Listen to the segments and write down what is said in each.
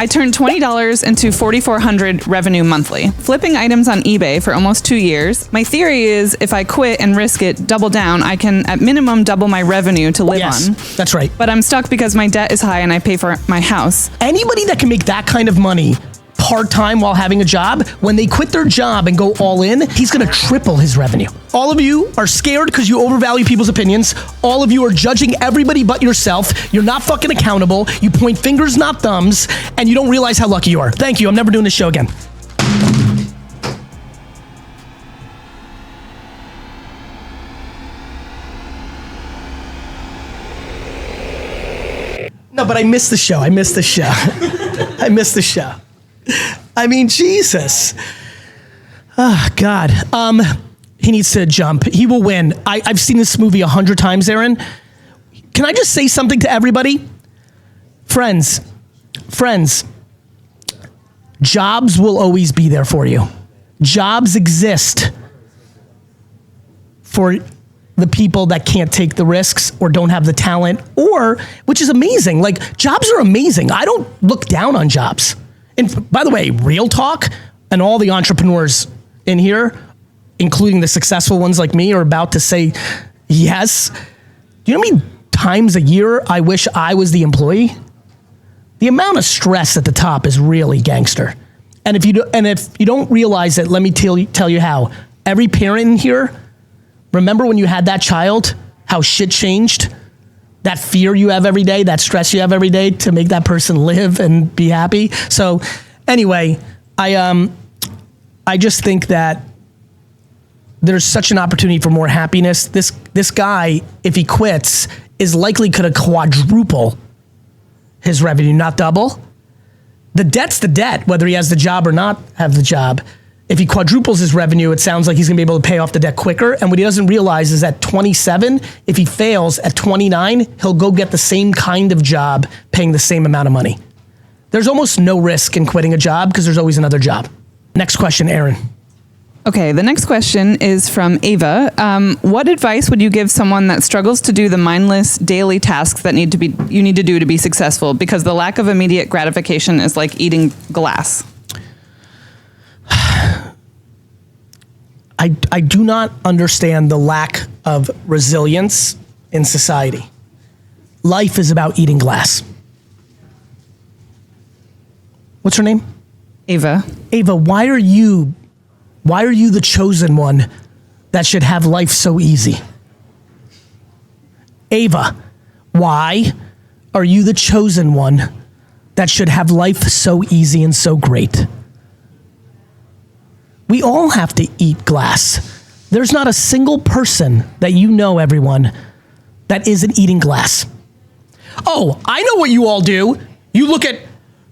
I turned $20 into $4,400 revenue monthly, flipping items on eBay for almost 2 years. My theory is if I quit and risk it, double down, I can at minimum double my revenue to live on. That's right. But I'm stuck because my debt is high and I pay for my house. Anybody that can make that kind of money part-time while having a job, when they quit their job and go all in, he's gonna triple his revenue. All of you are scared because you overvalue people's opinions. All of you are judging everybody but yourself. You're not fucking accountable. You point fingers, not thumbs, and you don't realize how lucky you are. Thank you. I'm never doing this show again. No, but I missed the show. I missed the show. I missed the show. I mean, Jesus. Oh, God. He needs to jump. He will win. I've seen this movie 100 times, Aaron. Can I just say something to everybody? Friends, jobs will always be there for you. Jobs exist for the people that can't take the risks or don't have the talent, or, which is amazing. Like, jobs are amazing. I don't look down on jobs. And by the way, real talk, and all the entrepreneurs in here, including the successful ones like me, are about to say yes. Do you know how many times a year I wish I was the employee? The amount of stress at the top is really gangster. And if you don't realize it, let me tell you how. Every parent in here, remember when you had that child, how shit changed? That fear you have every day, that stress you have every day to make that person live and be happy. So anyway, I just think that there's such an opportunity for more happiness. This guy, if he quits, is likely could quadruple his revenue, not double. The debt's the debt, whether he has the job or not have the job. If he quadruples his revenue, it sounds like he's gonna be able to pay off the debt quicker. And what he doesn't realize is at 27, if he fails at 29, he'll go get the same kind of job paying the same amount of money. There's almost no risk in quitting a job because there's always another job. Next question, Aaron. Okay, the next question is from Ava. What advice would you give someone that struggles to do the mindless daily tasks that you need to do to be successful because the lack of immediate gratification is like eating glass? I do not understand the lack of resilience in society. Life is about eating glass. What's her name? Ava. Ava, why are you the chosen one that should have life so easy? Ava, why are you the chosen one that should have life so easy and so great? We all have to eat glass. There's not a single person that you know, everyone, that isn't eating glass. Oh, I know what you all do. You look at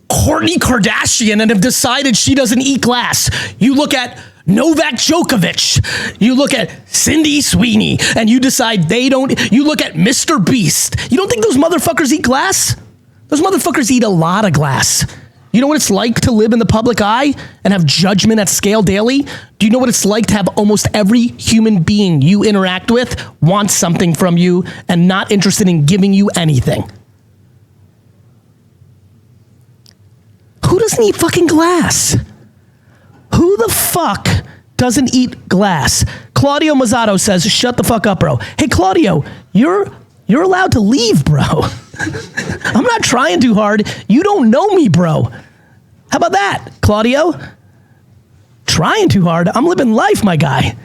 Kourtney Kardashian and have decided she doesn't eat glass. You look at Novak Djokovic. You look at Cindy Sweeney and you decide they don't. You look at Mr. Beast. You don't think those motherfuckers eat glass? Those motherfuckers eat a lot of glass. You know what it's like to live in the public eye and have judgment at scale daily? Do you know what it's like to have almost every human being you interact with want something from you and not interested in giving you anything? Who doesn't eat fucking glass? Who the fuck doesn't eat glass? Claudio Mazzato says, shut the fuck up, bro. Hey, Claudio, you're allowed to leave, bro. I'm not trying too hard. You don't know me, bro. How about that, Claudio? Trying too hard? I'm living life, my guy.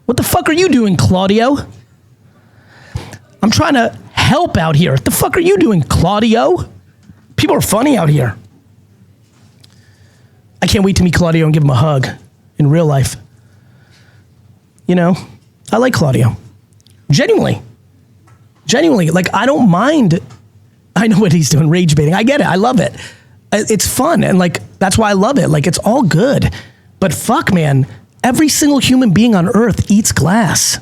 What the fuck are you doing, Claudio? I'm trying to help out here. What the fuck are you doing, Claudio? People are funny out here. I can't wait to meet Claudio and give him a hug in real life. You know, I like Claudio. Genuinely, like I don't mind. I know what he's doing, rage baiting. I get it. I love it. It's fun. And like, that's why I love it. Like, it's all good. But fuck, man, every single human being on earth eats glass.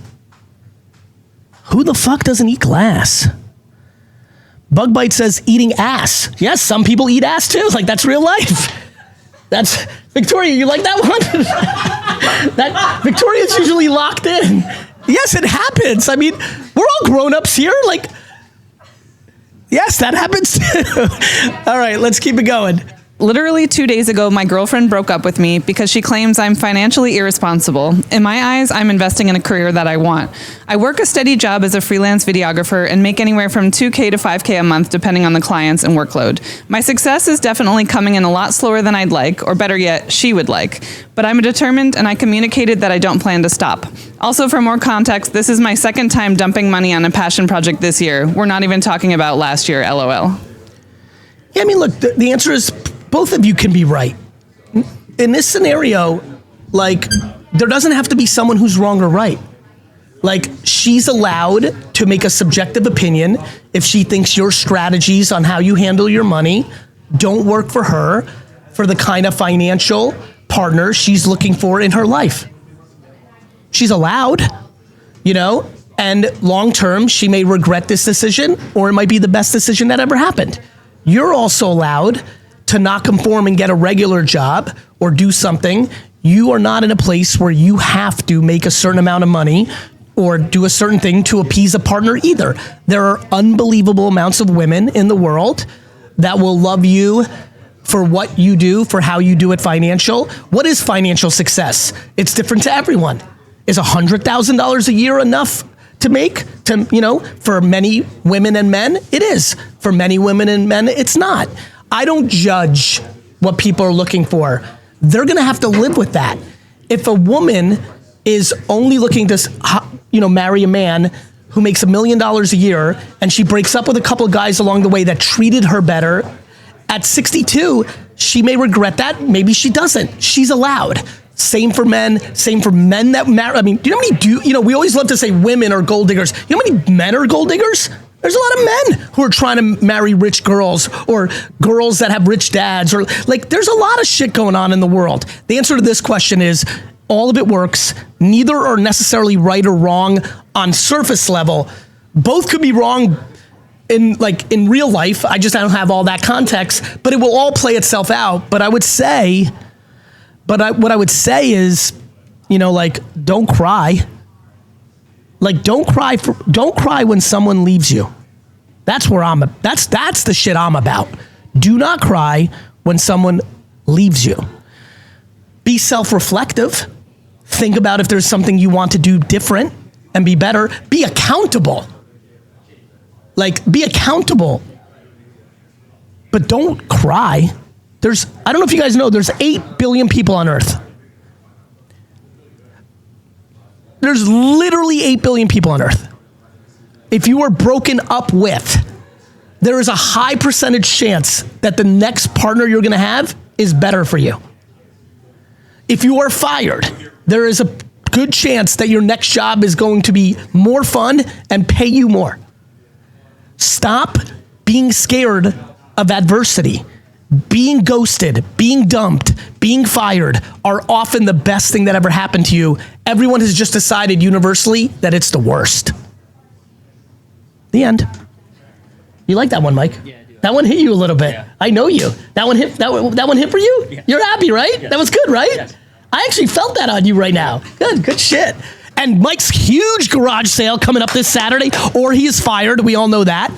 Who the fuck doesn't eat glass? Bug Bite says eating ass. Yes, some people eat ass too. Like, that's real life. That's, Victoria, you like that one? That Victoria's usually locked in. Yes, it happens. I mean, we're all grown-ups here. Like, yes, that happens too. All right, let's keep it going. Literally 2 days ago, my girlfriend broke up with me because she claims I'm financially irresponsible. In my eyes, I'm investing in a career that I want. I work a steady job as a freelance videographer and make anywhere from $2K to $5K a month, depending on the clients and workload. My success is definitely coming in a lot slower than I'd like, or better yet, she would like. But I'm determined, and I communicated that I don't plan to stop. Also, for more context, this is my second time dumping money on a passion project this year. We're not even talking about last year, LOL. Yeah, I mean, look, the answer is both of you can be right. In this scenario, like, there doesn't have to be someone who's wrong or right. Like, she's allowed to make a subjective opinion if she thinks your strategies on how you handle your money don't work for her, for the kind of financial partner she's looking for in her life. She's allowed, you know, and long term, she may regret this decision, or it might be the best decision that ever happened. You're also allowed to not conform and get a regular job or do something. You are not in a place where you have to make a certain amount of money or do a certain thing to appease a partner either. There are unbelievable amounts of women in the world that will love you for what you do, for how you do it financial. What is financial success? It's different to everyone. Is $100,000 a year enough to make, to, you know, for many women and men? It is. For many women and men, it's not. I don't judge what people are looking for. They're gonna have to live with that. If a woman is only looking to, you know, marry a man who makes $1 million a year and she breaks up with a couple of guys along the way that treated her better, at 62, she may regret that. Maybe she doesn't. She's allowed. Same for men, same for men that marry. I mean, do you know how many we always love to say women are gold diggers. You know how many men are gold diggers? There's a lot of men who are trying to marry rich girls or girls that have rich dads, or like, there's a lot of shit going on in the world. The answer to this question is all of it works. Neither are necessarily right or wrong on surface level. Both could be wrong in real life. I don't have all that context, but it will all play itself out. But I would say, what I would say is, you know, like, don't cry. Like, don't cry when someone leaves you. That's the shit I'm about. Do not cry when someone leaves you. Be self-reflective. Think about if there's something you want to do different and be better. Be accountable. Like, be accountable. But don't cry. I don't know if you guys know, there's 8 billion people on Earth. There's literally 8 billion people on Earth. If you are broken up with, there is a high percentage chance that the next partner you're gonna have is better for you. If you are fired, there is a good chance that your next job is going to be more fun and pay you more. Stop being scared of adversity. Being ghosted, being dumped, being fired are often the best thing that ever happened to you. Everyone has just decided universally that it's the worst. The end. You like that one, Mike? Yeah, I do. That one hit you a little bit. Yeah. I know you. That one hit for you? Yeah. You're happy, right? Yeah. That was good, right? Yeah. I actually felt that on you right now. Good shit. And Mike's huge garage sale coming up this Saturday, or he is fired. We all know that.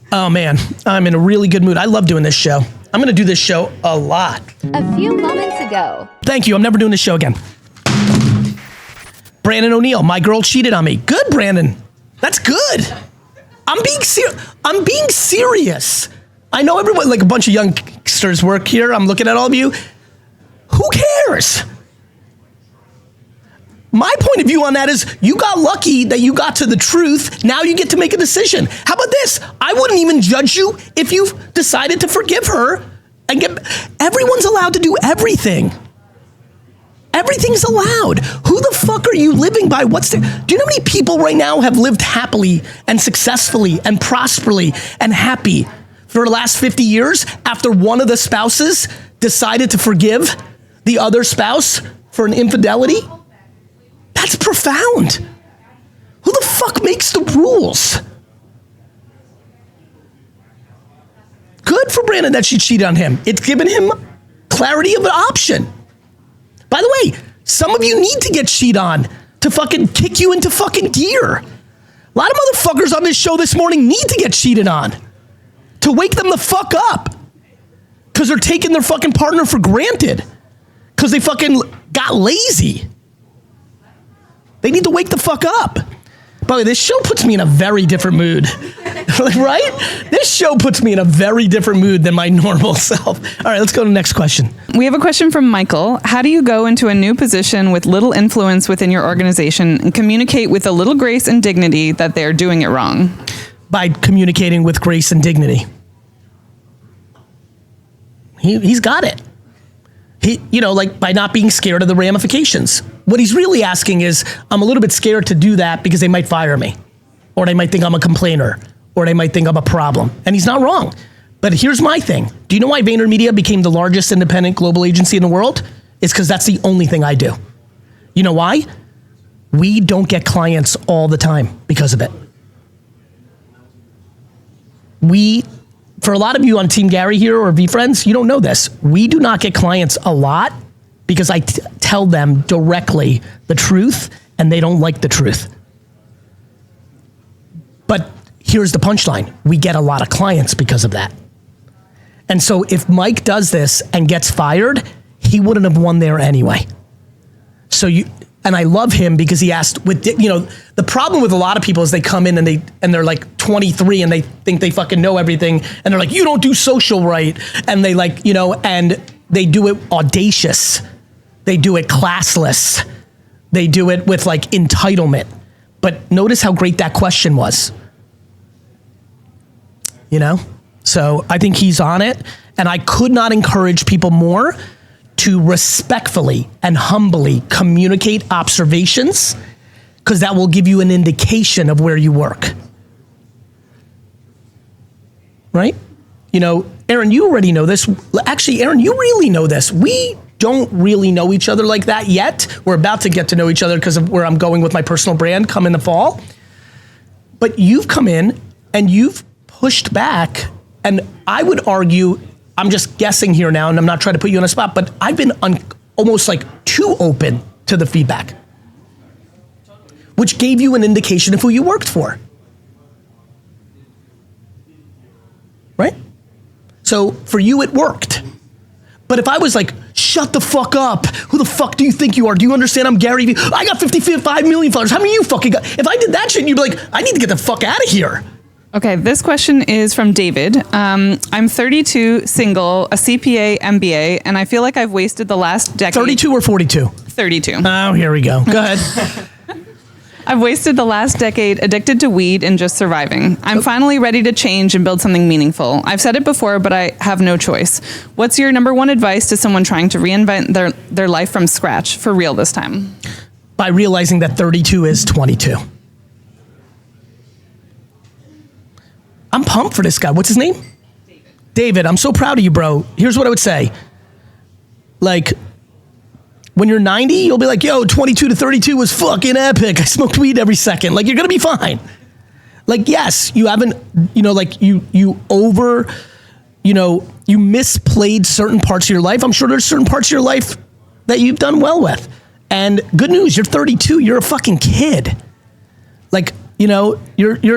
Oh man, I'm in a really good mood. I love doing this show. I'm gonna do this show a lot. A few moments ago. Thank you, I'm never doing this show again. Brandon O'Neill, my girl cheated on me. Good, Brandon. That's good. I'm being serious. I know everyone, like a bunch of youngsters work here. I'm looking at all of you. Who cares? My point of view on that is you got lucky that you got to the truth. Now you get to make a decision. How about this? I wouldn't even judge you if you decided to forgive her and everyone's allowed to do everything. Everything's allowed. Who the fuck are you living by? Do you know how many people right now have lived happily and successfully and prosperly and happy for the last 50 years after one of the spouses decided to forgive the other spouse for an infidelity? That's profound. Who the fuck makes the rules? Good for Brandon that she cheated on him. It's given him clarity of an option. By the way, some of you need to get cheated on to fucking kick you into fucking gear. A lot of motherfuckers on this show this morning need to get cheated on to wake them the fuck up. Because they're taking their fucking partner for granted. Because they fucking got lazy. They need to wake the fuck up. By the way, this show puts me in a very different mood. Right? This show puts me in a very different mood than my normal self. All right, let's go to the next question. We have a question from Michael. How do you go into a new position with little influence within your organization and communicate with a little grace and dignity that they're doing it wrong? By communicating with grace and dignity. He's got it. By not being scared of the ramifications. What he's really asking is, I'm a little bit scared to do that because they might fire me, or they might think I'm a complainer, or they might think I'm a problem. And he's not wrong. But here's my thing. Do you know why VaynerMedia became the largest independent global agency in the world? It's because that's the only thing I do. You know why? We don't get clients all the time because of it. For a lot of you on Team Gary here or VFriends, you don't know this. We do not get clients a lot because I tell them directly the truth and they don't like the truth. But here's the punchline. We get a lot of clients because of that. And so if Mike does this and gets fired, he wouldn't have won there anyway. And I love him because he asked the problem with a lot of people is they come in and they're like 23 and they think they fucking know everything. And they're like, you don't do social right. And they and they do it audacious. They do it classless. They do it with like entitlement. But notice how great that question was. So I think he's on it. And I could not encourage people more to respectfully and humbly communicate observations, because that will give you an indication of where you work. Right? Aaron, you already know this. Actually, Aaron, you really know this. We don't really know each other like that yet. We're about to get to know each other because of where I'm going with my personal brand come in the fall. But you've come in and you've pushed back, and I would argue, I'm just guessing here now, and I'm not trying to put you on a spot, but I've been almost like too open to the feedback, which gave you an indication of who you worked for. Right? So for you, it worked. But if I was like, shut the fuck up. Who the fuck do you think you are? Do you understand I'm GaryVee? I got 55 million followers. How many you fucking got? If I did that shit, you'd be like, I need to get the fuck out of here. Okay, this question is from David. I'm 32, single, a CPA, MBA, and I feel like I've wasted the last decade. 32 or 42? 32. Oh, here we go. Go ahead. I've wasted the last decade addicted to weed and just surviving. I'm finally ready to change and build something meaningful. I've said it before, but I have no choice. What's your number one advice to someone trying to reinvent their life from scratch, for real this time? By realizing that 32 is 22. I'm pumped for this guy. What's his name? David, I'm so proud of you, bro. Here's what I would say. Like, when you're 90, you'll be like, yo, 22 to 32 was fucking epic. I smoked weed every second. Like, you're going to be fine. Like, yes, you haven't, you misplayed certain parts of your life. I'm sure there's certain parts of your life that you've done well with. And good news, you're 32. You're a fucking kid. Like, you're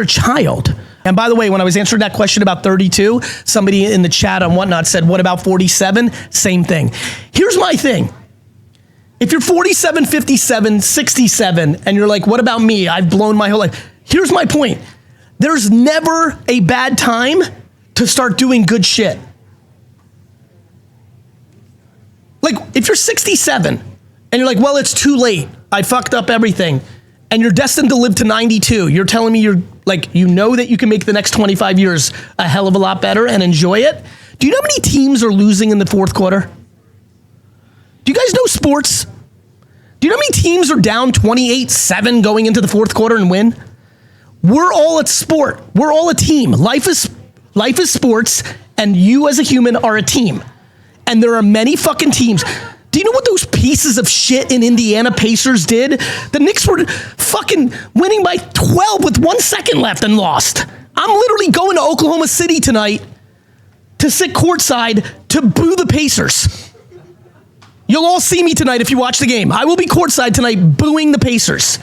a child. And by the way, when I was answering that question about 32, somebody in the chat on Whatnot said, what about 47? Same thing. Here's my thing. If you're 47, 57, 67, and you're like, what about me? I've blown my whole life. Here's my point. There's never a bad time to start doing good shit. Like, if you're 67 and you're like, well, it's too late. I fucked up everything. And you're destined to live to 92. You're telling me you're like, that you can make the next 25 years a hell of a lot better and enjoy it. Do you know how many teams are losing in the fourth quarter? Do you guys know sports? Do you know how many teams are down 28-7 going into the fourth quarter and win? We're all at sport. We're all a team. Life is sports, and you as a human are a team. And there are many fucking teams. Do you know what those pieces of shit in Indiana Pacers did? The Knicks were fucking winning by 12 with 1 second left and lost. I'm literally going to Oklahoma City tonight to sit courtside to boo the Pacers. You'll all see me tonight if you watch the game. I will be courtside tonight booing the Pacers.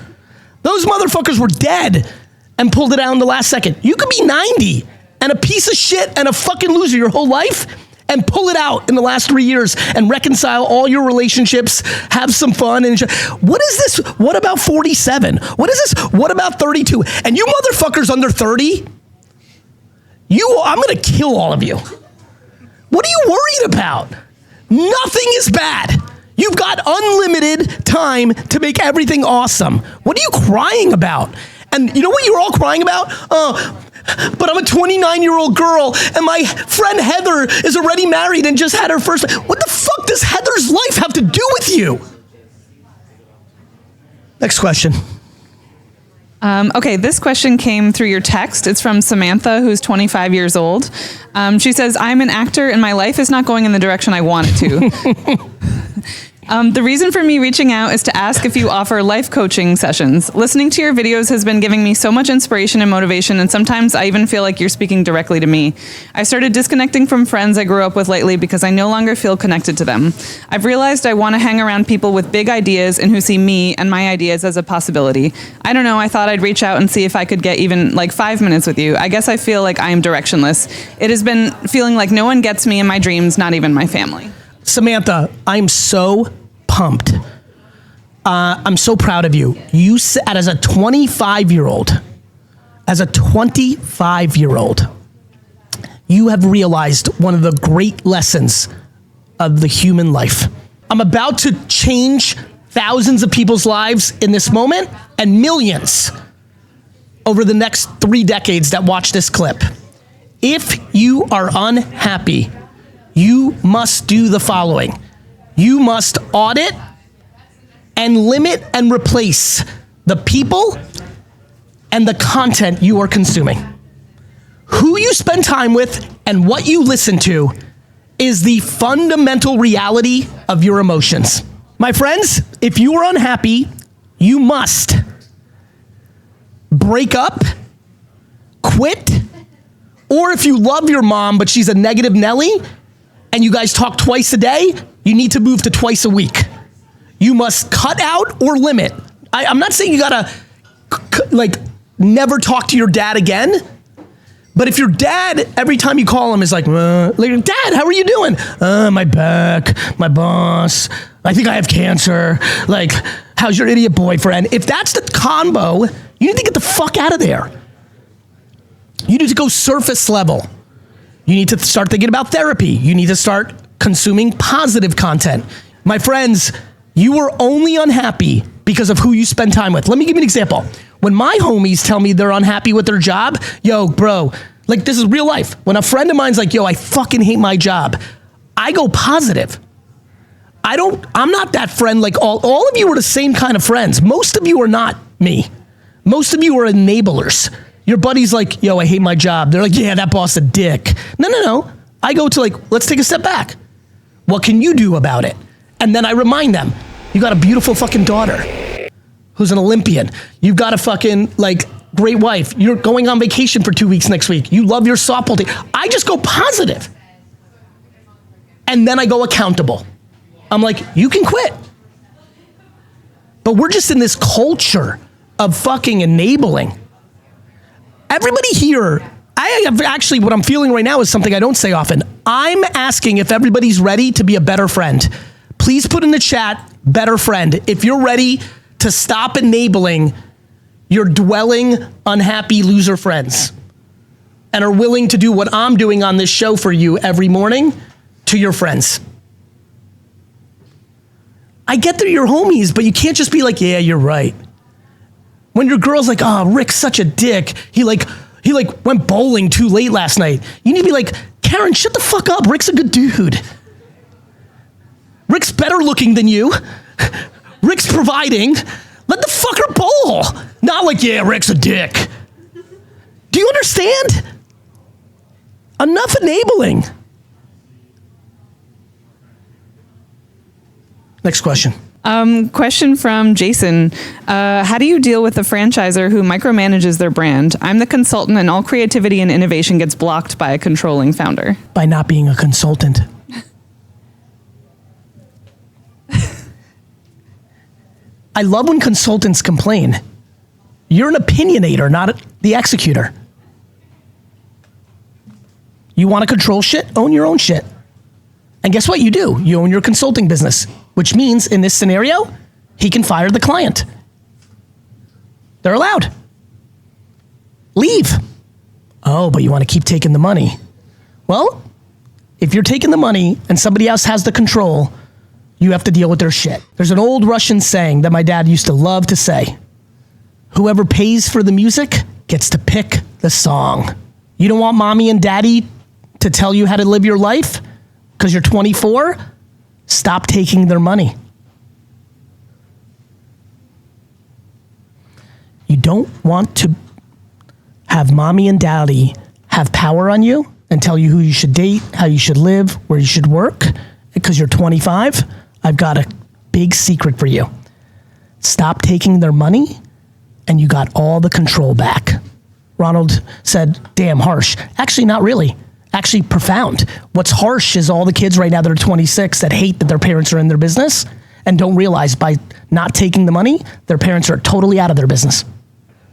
Those motherfuckers were dead and pulled it out in the last second. You could be 90 and a piece of shit and a fucking loser your whole life and pull it out in the last 3 years and reconcile all your relationships, have some fun. And enjoy. What is this? What about 47? What is this? What about 32? And you motherfuckers under 30, I'm going to kill all of you. What are you worried about? Nothing is bad. You've got unlimited time to make everything awesome. What are you crying about? And you know what you're all crying about? But I'm a 29-year-old girl, and my friend Heather is already married and just had her first. What the fuck does Heather's life have to do with you? Next question. Okay, this question came through your text. It's from Samantha, who's 25 years old. She says, I'm an actor, and my life is not going in the direction I want it to. The reason for me reaching out is to ask if you offer life coaching sessions. Listening to your videos has been giving me so much inspiration and motivation, and sometimes I even feel like you're speaking directly to me. I started disconnecting from friends I grew up with lately because I no longer feel connected to them. I've realized I want to hang around people with big ideas and who see me and my ideas as a possibility. I don't know, I thought I'd reach out and see if I could get even like 5 minutes with you. I guess I feel like I am directionless. It has been feeling like no one gets me in my dreams, not even my family. Samantha, I'm so pumped. I'm so proud of you. You said, as a 25-year-old, you have realized one of the great lessons of the human life. I'm about to change thousands of people's lives in this moment and millions over the next 3 decades that watch this clip. If you are unhappy, you must do the following. You must audit and limit and replace the people and the content you are consuming. Who you spend time with and what you listen to is the fundamental reality of your emotions. My friends, if you are unhappy, you must break up, quit, or if you love your mom but she's a negative Nelly and you guys talk twice a day, you need to move to twice a week. You must cut out or limit. I'm not saying you gotta never talk to your dad again, but if your dad, every time you call him, is like, Dad, how are you doing? My back, my boss, I think I have cancer. Like, how's your idiot boyfriend? If that's the combo, you need to get the fuck out of there. You need to go surface level. You need to start thinking about therapy. You need to start consuming positive content. My friends, you are only unhappy because of who you spend time with. Let me give you an example. When my homies tell me they're unhappy with their job, yo, bro, like this is real life. When a friend of mine's like, yo, I fucking hate my job, I go positive. I'm not that friend. Like all of you are the same kind of friends. Most of you are not me. Most of you are enablers. Your buddy's like, yo, I hate my job. They're like, yeah, that boss a dick. No. I go to like, let's take a step back. What can you do about it? And then I remind them, you got a beautiful fucking daughter who's an Olympian. You've got a fucking great wife. You're going on vacation for 2 weeks next week. You love your softball team. I just go positive. And then I go accountable. I'm like, you can quit. But we're just in this culture of fucking enabling. Everybody here, what I'm feeling right now is something I don't say often. I'm asking if everybody's ready to be a better friend. Please put in the chat, better friend. If you're ready to stop enabling your dwelling, unhappy loser friends and are willing to do what I'm doing on this show for you every morning to your friends. I get they're your homies, but you can't just be like, yeah, you're right. When your girl's like, oh, Rick's such a dick. He went bowling too late last night. You need to be like, Karen, shut the fuck up. Rick's a good dude. Rick's better looking than you. Rick's providing. Let the fucker bowl. Not like, yeah, Rick's a dick. Do you understand? Enough enabling. Next question. Question from Jason. How do you deal with a franchisor who micromanages their brand? I'm the consultant and all creativity and innovation gets blocked by a controlling founder. By not being a consultant. I love when consultants complain. You're an opinionator, not the executor. You want to control shit? Own your own shit. And guess what you do? You own your consulting business, which means in this scenario, he can fire the client. They're allowed. Leave. Oh, but you want to keep taking the money. Well, if you're taking the money and somebody else has the control, you have to deal with their shit. There's an old Russian saying that my dad used to love to say, whoever pays for the music gets to pick the song. You don't want mommy and daddy to tell you how to live your life because you're 24? Stop taking their money. You don't want to have mommy and daddy have power on you and tell you who you should date, how you should live, where you should work, because you're 25. I've got a big secret for you. Stop taking their money and you got all the control back. Ronald said, damn harsh. Actually, not really. Actually profound. What's harsh is all the kids right now that are 26 that hate that their parents are in their business and don't realize by not taking the money, their parents are totally out of their business.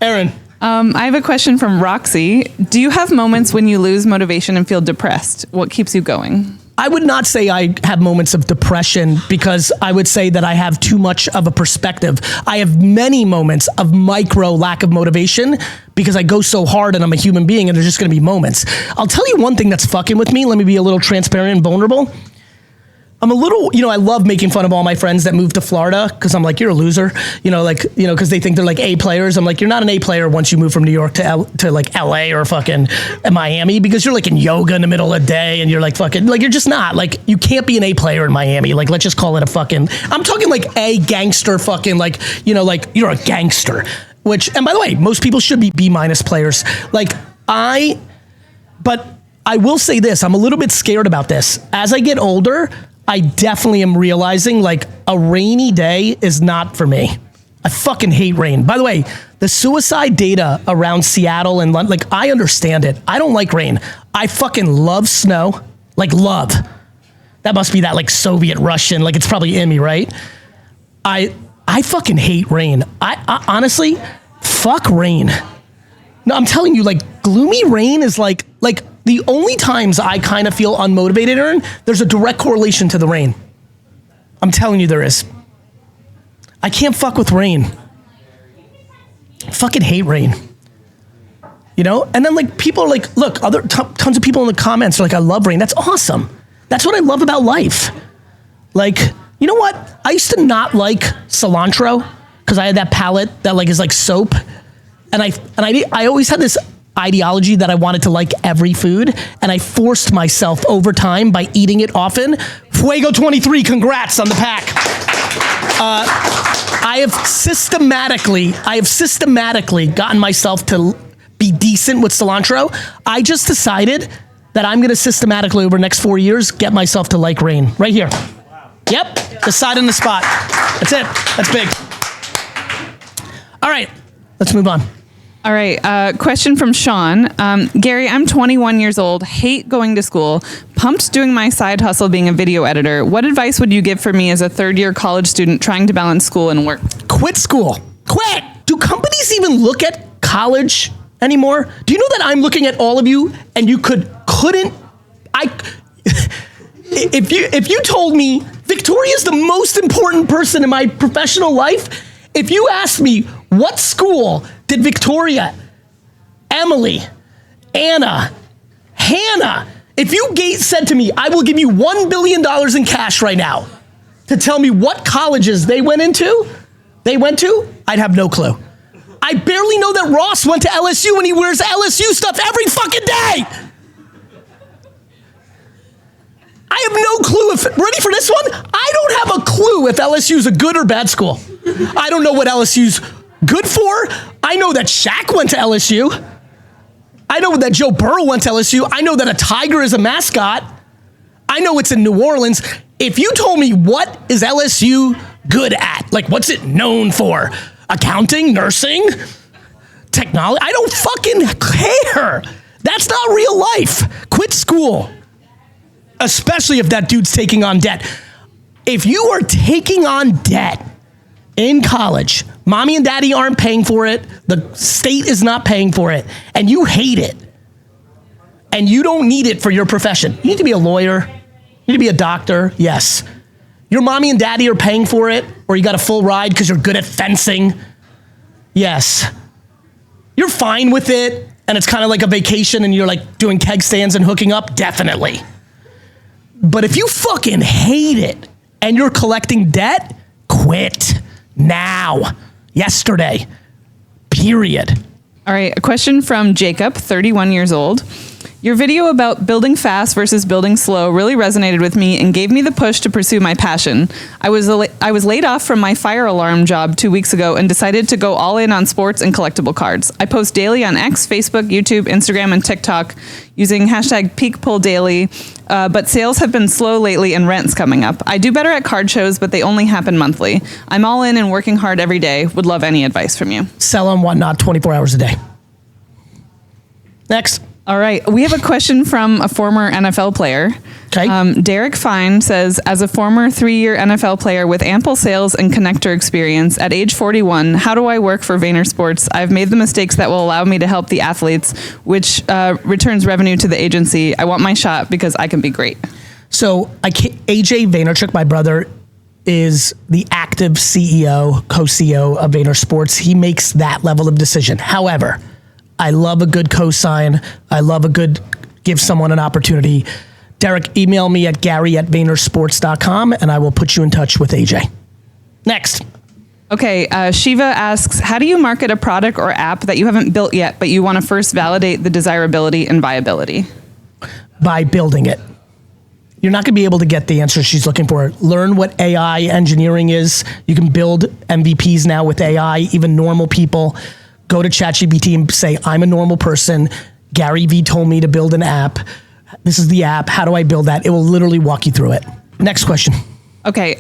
Aaron. I have a question from Roxy. Do you have moments when you lose motivation and feel depressed? What keeps you going? I would not say I have moments of depression because I would say that I have too much of a perspective. I have many moments of micro lack of motivation because I go so hard and I'm a human being and there's just gonna be moments. I'll tell you one thing that's fucking with me. Let me be a little transparent and vulnerable. I'm a little, I love making fun of all my friends that moved to Florida because I'm like, you're a loser, because they think they're like A players. I'm like, you're not an A player once you move from New York to like LA or fucking Miami because you're like in yoga in the middle of the day and you're like fucking, like you're just not. Like you can't be an A player in Miami. Like let's just call it a fucking, I'm talking like a gangster fucking like you're a gangster. Which, and by the way, most people should be B- players. But I will say this, I'm a little bit scared about this. As I get older, I definitely am realizing like a rainy day is not for me. I fucking hate rain. By the way, the suicide data around Seattle and London, like I understand it. I don't like rain. I fucking love snow, like love. That must be that like Soviet Russian, like it's probably in me, right? I fucking hate rain. I honestly, fuck rain. No, I'm telling you, like gloomy rain is like the only times I kind of feel unmotivated, Aaron, there's a direct correlation to the rain. I'm telling you there is. I can't fuck with rain. I fucking hate rain. And then like people are like, look, tons of people in the comments are like, I love rain. That's awesome. That's what I love about life. Like, you know what? I used to not like cilantro because I had that palate that like is like soap. And I always had this ideology that I wanted to like every food, and I forced myself over time by eating it often. Fuego 23, congrats on the pack. I have systematically gotten myself to be decent with cilantro. I just decided that I'm gonna systematically over the next 4 years get myself to like rain. Right here. Wow. Yep, decide on the spot. That's it, that's big. All right, let's move on. All right, question from Sean. Gary, I'm 21 years old, hate going to school, pumped doing my side hustle being a video editor. What advice would you give for me as a third-year college student trying to balance school and work? Quit school. Quit! Do companies even look at college anymore? Do you know that I'm looking at all of you and you couldn't, if you told me Victoria's the most important person in my professional life, if you asked me what school did Victoria, Emily, Anna, Hannah, if you said to me, I will give you $1 billion in cash right now to tell me what colleges they went to, I'd have no clue. I barely know that Ross went to LSU and he wears LSU stuff every fucking day. I have no clue ready for this one? I don't have a clue if LSU's a good or bad school. I don't know what LSU's good for. I know that Shaq went to LSU. I know that Joe Burrow went to LSU. I know that a tiger is a mascot. I know it's in New Orleans. If you told me what is LSU good at, like what's it known for? Accounting, nursing, technology? I don't fucking care. That's not real life. Quit school. Especially if that dude's taking on debt. If you are taking on debt in college, mommy and daddy aren't paying for it, the state is not paying for it, and you hate it, and you don't need it for your profession. You need to be a lawyer, You need to be a doctor? Yes. Your mommy and daddy are paying for it, or you got a full ride because you're good at fencing? Yes. You're fine with it, and it's kind of like a vacation and you're like doing keg stands and hooking up? Definitely. But if you fucking hate it and you're collecting debt, quit now. Yesterday. Period. All right, a question from Jacob, 31 years old. Your video about building fast versus building slow really resonated with me and gave me the push to pursue my passion. I was laid off from my fire alarm job 2 weeks ago and decided to go all in on sports and collectible cards. I post daily on X, Facebook, YouTube, Instagram, and TikTok using hashtag #PeakPullDaily, but sales have been slow lately and rent's coming up. I do better at card shows, but they only happen monthly. I'm all in and working hard every day. Would love any advice from you. Sell on whatnot 24 hours a day. Next. All right. We have a question from a former NFL player. Okay. Derek Fine says, as a former 3-year NFL player with ample sales and connector experience, at age 41, how do I work for Vayner Sports? I've made the mistakes that will allow me to help the athletes, which returns revenue to the agency. I want my shot because I can be great. So AJ Vaynerchuk, my brother, is the active CEO, co-CEO of Vayner Sports. He makes that level of decision. However, I love a good cosign. I love a good give someone an opportunity. Derek, email me at gary@vaynersports.com and I will put you in touch with AJ. Next. Okay, Shiva asks, how do you market a product or app that you haven't built yet, but you want to first validate the desirability and viability? By building it. You're not going to be able to get the answer she's looking for. Learn what AI engineering is. You can build MVPs now with AI, even normal people. Go to ChatGPT and say, I'm a normal person. GaryVee told me to build an app. This is the app. How do I build that? It will literally walk you through it. Next question. Okay,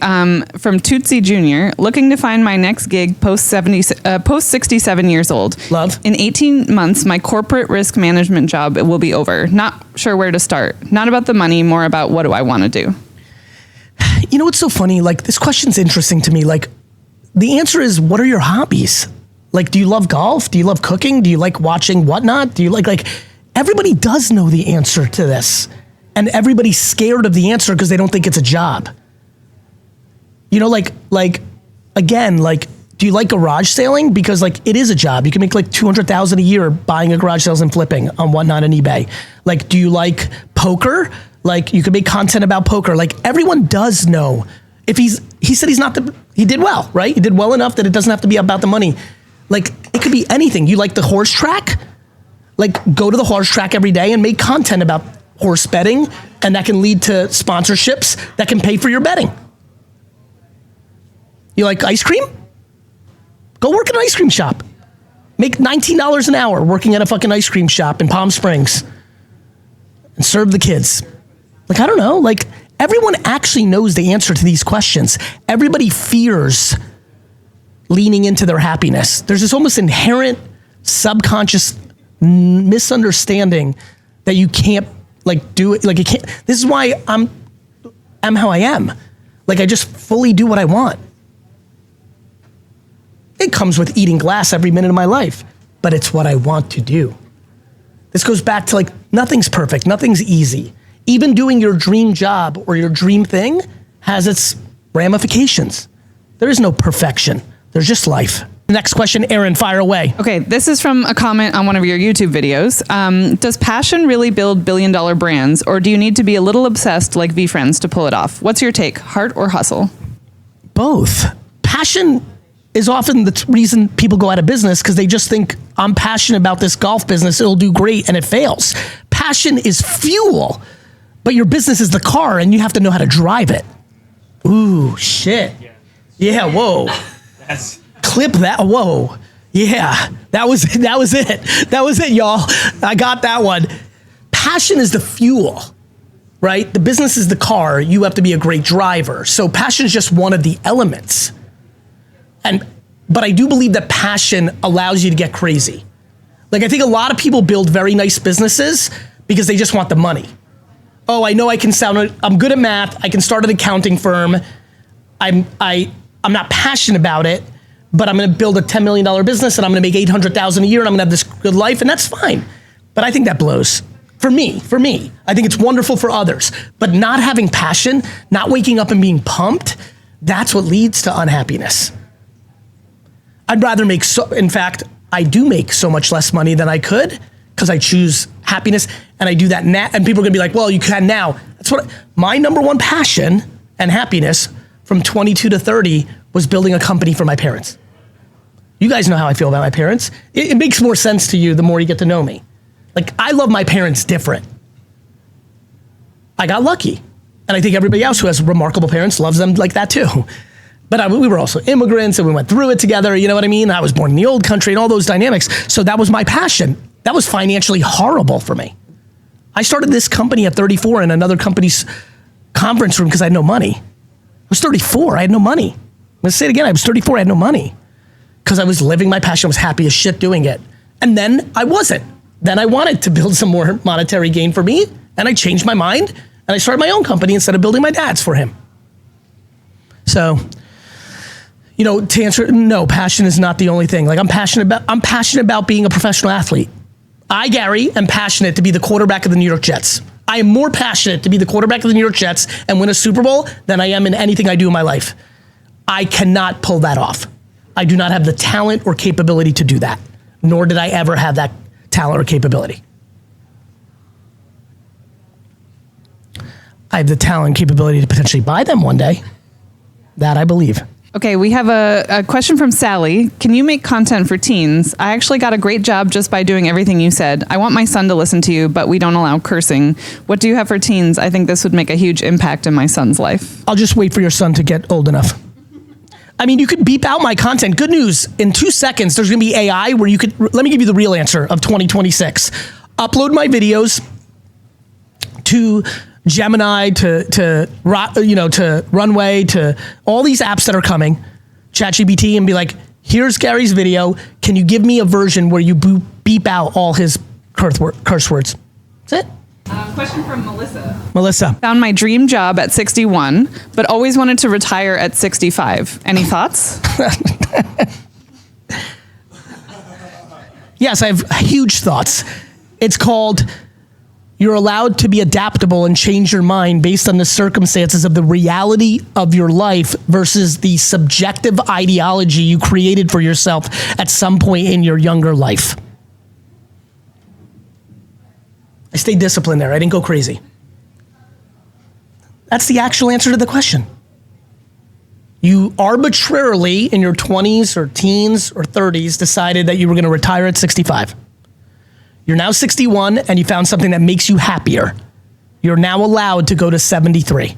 from Tootsie Jr., looking to find my next gig post 67 years old. Love. In 18 months, my corporate risk management job will be over. Not sure where to start. Not about the money, more about what do I want to do. You know what's so funny? Like, this question's interesting to me. Like, the answer is, what are your hobbies? Like, do you love golf? Do you love cooking? Do you like watching whatnot? Do you like, everybody does know the answer to this. And everybody's scared of the answer because they don't think it's a job. You know, again, do you like garage sailing? Because it is a job. You can make $200,000 a year buying a garage sales and flipping on whatnot on eBay. Like, do you like poker? You can make content about poker. Everyone does know. If he said he did well, right? He did well enough that it doesn't have to be about the money. It could be anything. You like the horse track? Go to the horse track every day and make content about horse betting, and that can lead to sponsorships that can pay for your betting. You like ice cream? Go work at an ice cream shop. Make $19 an hour working at a fucking ice cream shop in Palm Springs and serve the kids. I don't know. Everyone actually knows the answer to these questions. Everybody fears leaning into their happiness. There's this almost inherent subconscious misunderstanding that you can't do it. You can't. This is why I'm how I am. I just fully do what I want. It comes with eating glass every minute of my life, but it's what I want to do. This goes back to nothing's perfect, nothing's easy. Even doing your dream job or your dream thing has its ramifications. There is no perfection. There's just life. Next question, Aaron, fire away. Okay, this is from a comment on one of your YouTube videos. Does passion really build billion-dollar brands, or do you need to be a little obsessed like VeeFriends to pull it off? What's your take, heart or hustle? Both. Passion is often the reason people go out of business because they just think, I'm passionate about this golf business, it'll do great, and it fails. Passion is fuel, but your business is the car, and you have to know how to drive it. Ooh, shit. Yeah, whoa. Clip that. Whoa. Yeah, that was it. That was it, y'all. I got that one. Passion is the fuel, right? The business is the car. You have to be a great driver. So passion is just one of the elements. But I do believe that passion allows you to get crazy. I think a lot of people build very nice businesses because they just want the money. Oh, I know I'm good at math. I can start an accounting firm. I'm not passionate about it, but I'm going to build a $10 million business and I'm going to make $800,000 a year and I'm going to have this good life, and that's fine. But I think that blows. For me, I think it's wonderful for others, but not having passion, not waking up and being pumped, that's what leads to unhappiness. I'd rather in fact, I do make so much less money than I could because I choose happiness and I do that now. And people are gonna be like, well, you can now. My number one passion and happiness from 22 to 30 was building a company for my parents. You guys know how I feel about my parents. It makes more sense to you the more you get to know me. Like, I love my parents different. I got lucky. And I think everybody else who has remarkable parents loves them like that too. But we were also immigrants and we went through it together, you know what I mean? I was born in the old country and all those dynamics. So that was my passion. That was financially horrible for me. I started this company at 34 in another company's conference room because I had no money. I was 34, I had no money. I'm gonna say it again, I was 34, I had no money. Because I was living my passion, I was happy as shit doing it. And then I wasn't. Then I wanted to build some more monetary gain for me, and I changed my mind, and I started my own company instead of building my dad's for him. So, to answer, no, passion is not the only thing. Like, I'm passionate about being a professional athlete. I, Gary, am passionate to be the quarterback of the New York Jets. I am more passionate to be the quarterback of the New York Jets and win a Super Bowl than I am in anything I do in my life. I cannot pull that off. I do not have the talent or capability to do that, nor did I ever have that talent or capability. I have the talent and capability to potentially buy them one day. That I believe. Okay, we have a question from Sally. Can you make content for teens? I actually got a great job just by doing everything you said. I want my son to listen to you, but we don't allow cursing. What do you have for teens? I think this would make a huge impact in my son's life. I'll just wait for your son to get old enough. I mean, you could beep out my content. Good news, in 2 seconds, there's gonna be AI where you could, let me give you the real answer of 2026. Upload my videos to Gemini, to Runway, to all these apps that are coming, ChatGPT, and be like, here's Gary's video. Can you give me a version where you beep out all his curse words? That's it. Question from Melissa. Melissa. Found my dream job at 61, but always wanted to retire at 65. Any thoughts? Yes, I have huge thoughts. It's called, you're allowed to be adaptable and change your mind based on the circumstances of the reality of your life versus the subjective ideology you created for yourself at some point in your younger life. I stayed disciplined there. I didn't go crazy. That's the actual answer to the question. You arbitrarily, in your 20s or teens or 30s, decided that you were going to retire at 65. You're now 61 and you found something that makes you happier. You're now allowed to go to 73.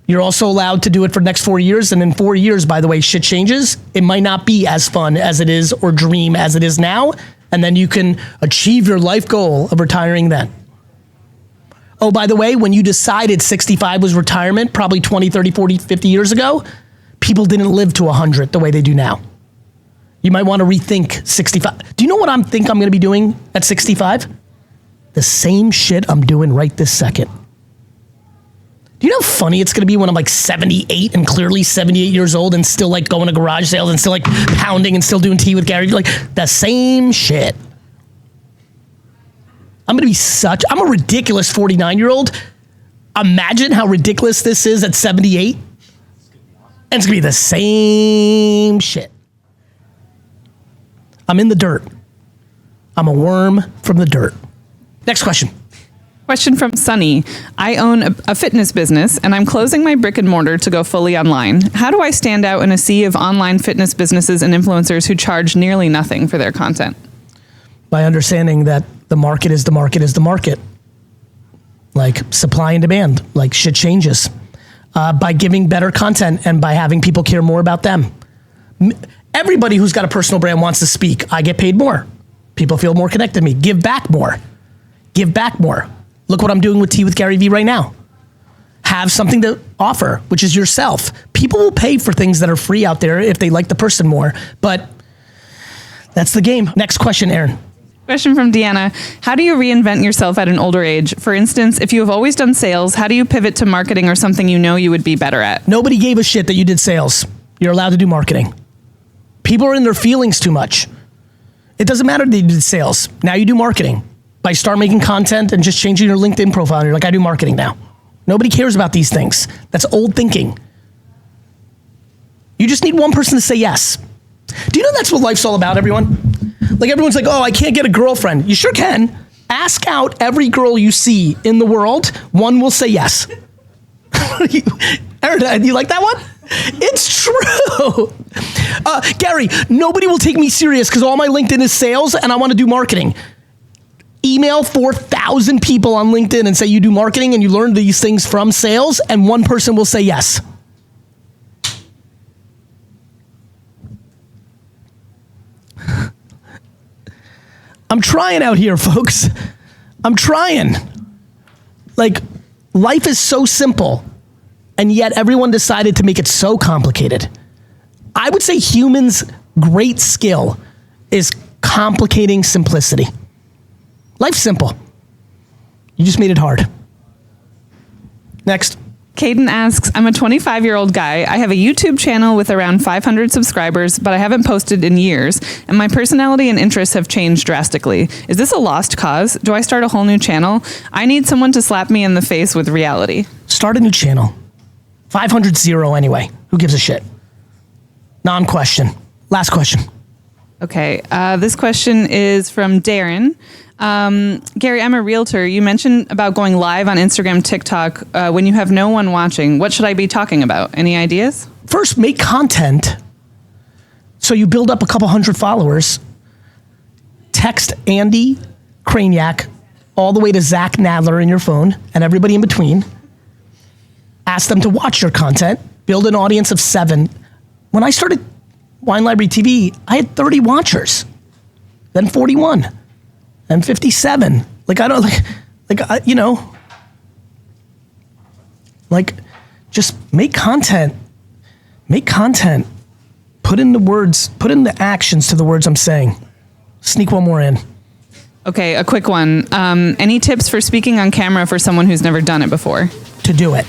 You're also allowed to do it for the next 4 years. And in 4 years, by the way, shit changes. It might not be as fun as it is or dream as it is now. And then you can achieve your life goal of retiring then. Oh, by the way, when you decided 65 was retirement, probably 20, 30, 40, 50 years ago, people didn't live to 100 the way they do now. You might want to rethink 65. Do you know what I'm going to be doing at 65? The same shit I'm doing right this second. Do you know how funny it's going to be when I'm like 78 and clearly 78 years old and still like going to garage sales and still like pounding and still doing tea with Gary? Like the same shit. I'm a ridiculous 49-year-old. Imagine how ridiculous this is at 78. And it's going to be the same shit. I'm in the dirt. I'm a worm from the dirt. Next question. Question from Sunny. I own a fitness business and I'm closing my brick and mortar to go fully online. How do I stand out in a sea of online fitness businesses and influencers who charge nearly nothing for their content? By understanding that the market is the market is the market. Like supply and demand, like shit changes. By giving better content and by having people care more about them. Everybody who's got a personal brand wants to speak. I get paid more. People feel more connected to me. Give back more. Give back more. Look what I'm doing with Tea with GaryVee right now. Have something to offer, which is yourself. People will pay for things that are free out there if they like the person more, but that's the game. Next question, Aaron. Question from Deanna. How do you reinvent yourself at an older age? For instance, if you have always done sales, how do you pivot to marketing or something you know you would be better at? Nobody gave a shit that you did sales. You're allowed to do marketing. People are in their feelings too much. It doesn't matter that you did sales. Now you do marketing. by start making content and just changing your LinkedIn profile. And you're like, I do marketing now. Nobody cares about these things. That's old thinking. You just need one person to say yes. Do you know that's what life's all about, everyone? Like everyone's like, oh, I can't get a girlfriend. You sure can. Ask out every girl you see in the world. One will say yes. Aaron, do you like that one? It's true. Gary, nobody will take me serious because all my LinkedIn is sales and I want to do marketing. Email 4,000 people on LinkedIn and say you do marketing and you learn these things from sales, and one person will say yes. I'm trying out here, folks. I'm trying. Like, life is so simple, and yet everyone decided to make it so complicated. I would say humans' great skill is complicating simplicity. Life's simple. You just made it hard. Next. Caden asks, I'm a 25-year-old guy. I have a YouTube channel with around 500 subscribers, but I haven't posted in years, and my personality and interests have changed drastically. Is this a lost cause? Do I start a whole new channel? I need someone to slap me in the face with reality. Start a new channel. 500 zero anyway. Who gives a shit? Non-question. Last question. Okay, this question is from Darren. Gary, I'm a realtor. You mentioned about going live on Instagram, TikTok when you have no one watching. What should I be talking about? Any ideas? First, make content so you build up a couple hundred followers. Text Andy Craniac all the way to Zach Nadler in your phone and everybody in between. Ask them to watch your content. Build an audience of 7. When I started Wine Library TV, I had 30 watchers, then 41. And 57. Like, I don't, just make content. Make content. Put in the words, put in the actions to the words I'm saying. Sneak one more in. Okay, a quick one. Any tips for speaking on camera for someone who's never done it before? To do it.